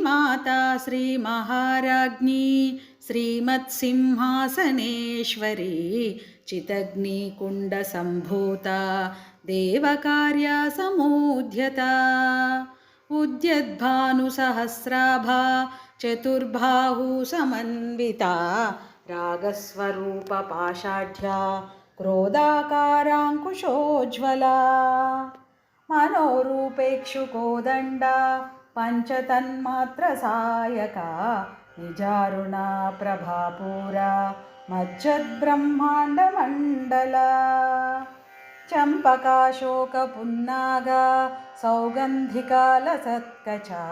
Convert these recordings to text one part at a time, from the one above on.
श्रीमाता श्रीमहाराज्ञी श्रीमत्सिंहासनेश्वरी चितग्निकुण्डसम्भूता देवकार्यासमुद्यता उद्यद्भानुसहस्राभा चतुर्बाहुसमन्विता रागस्वरूपपाषाढ्या क्रोधाकाराङ्कुशोज्ज्वला मनोरूपेक्षुकोदण्डा पञ्चतन्मात्रसायका निजारुणा प्रभापूरा मज्जद्ब्रह्माण्डमण्डला चम्पकाशोकपुन्नागा सौगन्धिकालसत्कचा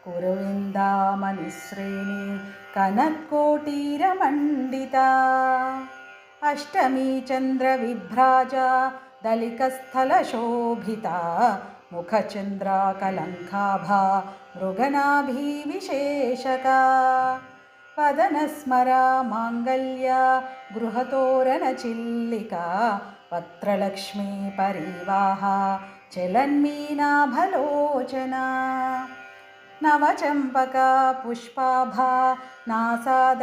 कुरुविन्दामणिश्रेणी कनत्कोटीरमण्डिता अष्टमी चन्द्रविभ्राजा दलिकस्थलशोभिता मुखचन्द्राकलङ्काभा मृगनाभिविशेषका वदनस्मरा माङ्गल्या गृहतोरणचिल्लिका वक्त्रलक्ष्मी परिवाहा चलन्मीनाभलोचना नवचम्पका पुष्पाभा नासादण्डविराजिता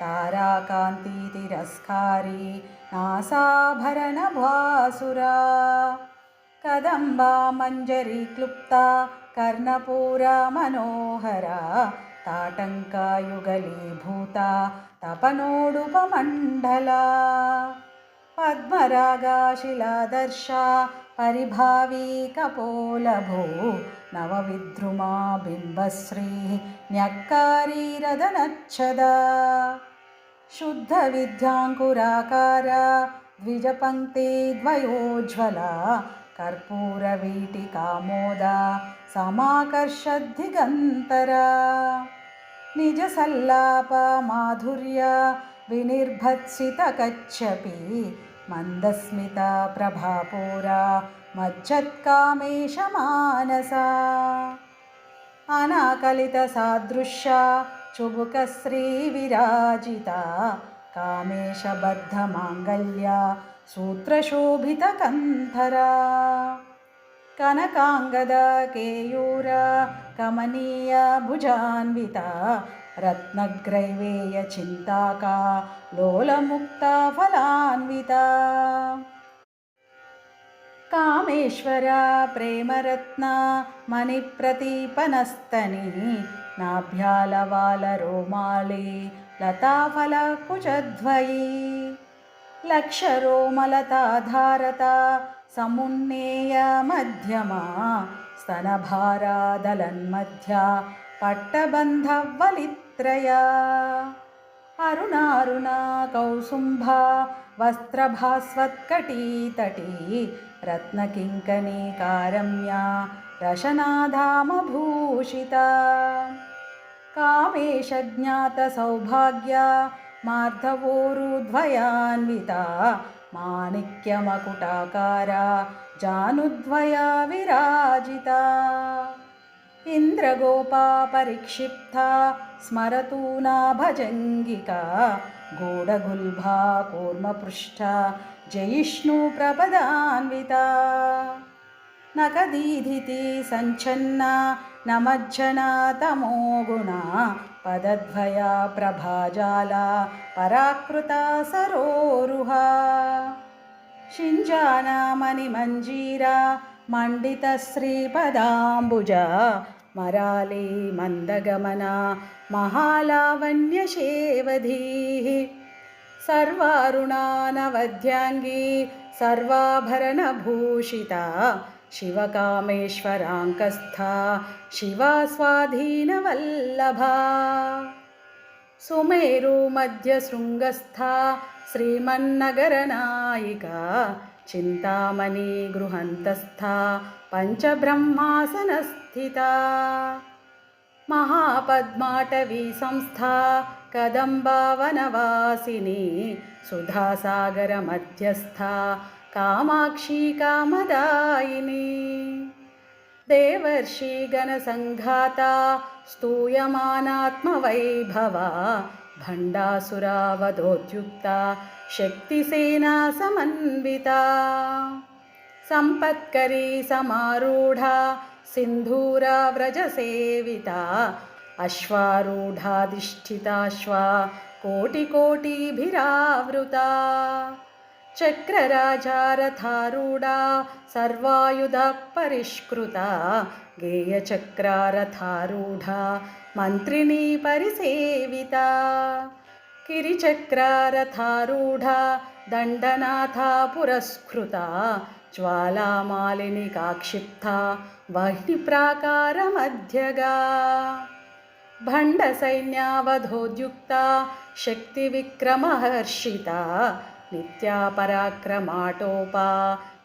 ताराकान्तितिरस्कारी नासाभरणभासुरा कदम्बा मञ्जरी क्लुप्ता कर्णपूरा मनोहरा ताटङ्कायुगलीभूता तपनोडुपमण्डला पद्मरागाशिलादर्शा परिभावी कपोलभू नवविद्रुमा बिम्बश्री न्यक्कारीरदनच्छदा शुद्धविद्याङ्कुराकारा द्विजपङ्क्तिद्वयोज्ज्वला कर्पूरवीटिकामोदा समाकर्षद्दिगन्तरा निजसल्लापमाधुर्या विनिर्भत्सितकच्छपि मन्दस्मिता प्रभापूरा मज्जत्कामेशमानसा अनाकलितसादृश्या चुबुकश्रीविराजिता कामेशबद्धमाङ्गल्या सूत्रशोभितकन्धरा कनकाङ्गदा केयूरा कमनीया भुजान्विता रत्नग्रैवेयचिन्ताका लोलमुक्ता फलान्विता कामेश्वरा प्रेमरत्ना मणिप्रतीपनस्तनी नाभ्यालवालरोमाली लताफलकुचद्वयी लक्षरोमलताधारता समुन्नेय मध्यमा स्तनभारादलन्मध्या पट्टबन्धवलित्रया अरुणारुणा कौसुम्भा वस्त्रभास्वत्कटीतटी रत्नकिङ्कणीकारम्या रशनाधामभूषिता कामेशज्ञातसौभाग्या मार्धवोरुध्वयान्विता माणिक्यमकुटाकारा जानुद्वया विराजिता इन्द्रगोपा परिक्षिप्ता स्मरतूना भजङ्गिका गूढगुल्भा कूर्मपृष्ठा जयिष्णुप्रपदान्विता नखदीधिति सञ्छन्ना नमज्जना तमोगुणा पदद्वया प्रभाजाला पराकृता सरोरुहा शिञ्जानामणिमञ्जीरा मण्डितश्रीपदाम्बुजा मराली मन्दगमना महालावण्यशेवधीः सर्वारुणानवद्याङ्गी सर्वाभरणभूषिता शिवकामेश्वराङ्कस्था शिवा स्वाधीनवल्लभा सुमेरुमध्यशृङ्गस्था श्रीमन्नगरनायिका चिन्तामणि गृहन्तस्था पञ्चब्रह्मासनस्थिता महापद्माटवी संस्था कदम्बावनवासिनी सुधासागरमध्यस्था कामाक्षी कामदायिनी देवर्षिगणसङ्घाता स्तूयमानात्मवैभवा भण्डासुरावधोद्युक्ता शक्तिसेना समन्विता सम्पत्करी समारूढा सिन्धूराव्रजसेविता अश्वारूढाधिष्ठिताश्वा कोटिकोटिभिरावृता चक्रराजारथारूढा सर्वायुधपरिष्कृता गेयचक्रारथारूढा मन्त्रिणी परिसेविता गिरिचक्रारथारूढा दण्डनाथा पुरस्कृता ज्वालामालिनी काक्षिप्ता वह्निप्राकारमध्यगा भण्डसैन्यावधोद्युक्ता शक्तिविक्रमहर्षिता नित्या पराक्रमाटोपा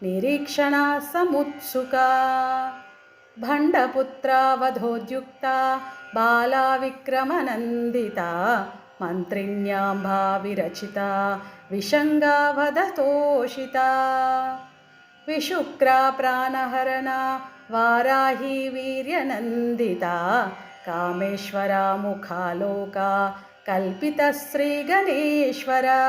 निरीक्षणा समुत्सुका भण्डपुत्रावधोद्युक्ता बाला विक्रमनन्दिता मन्त्रिण्याम्बा विरचिता विशङ्गावधतोषिता विशुक्रा प्राणहरणा वाराही वीर्यनन्दिता कामेश्वरा मुखालोका कल्पितश्रीगणेश्वरा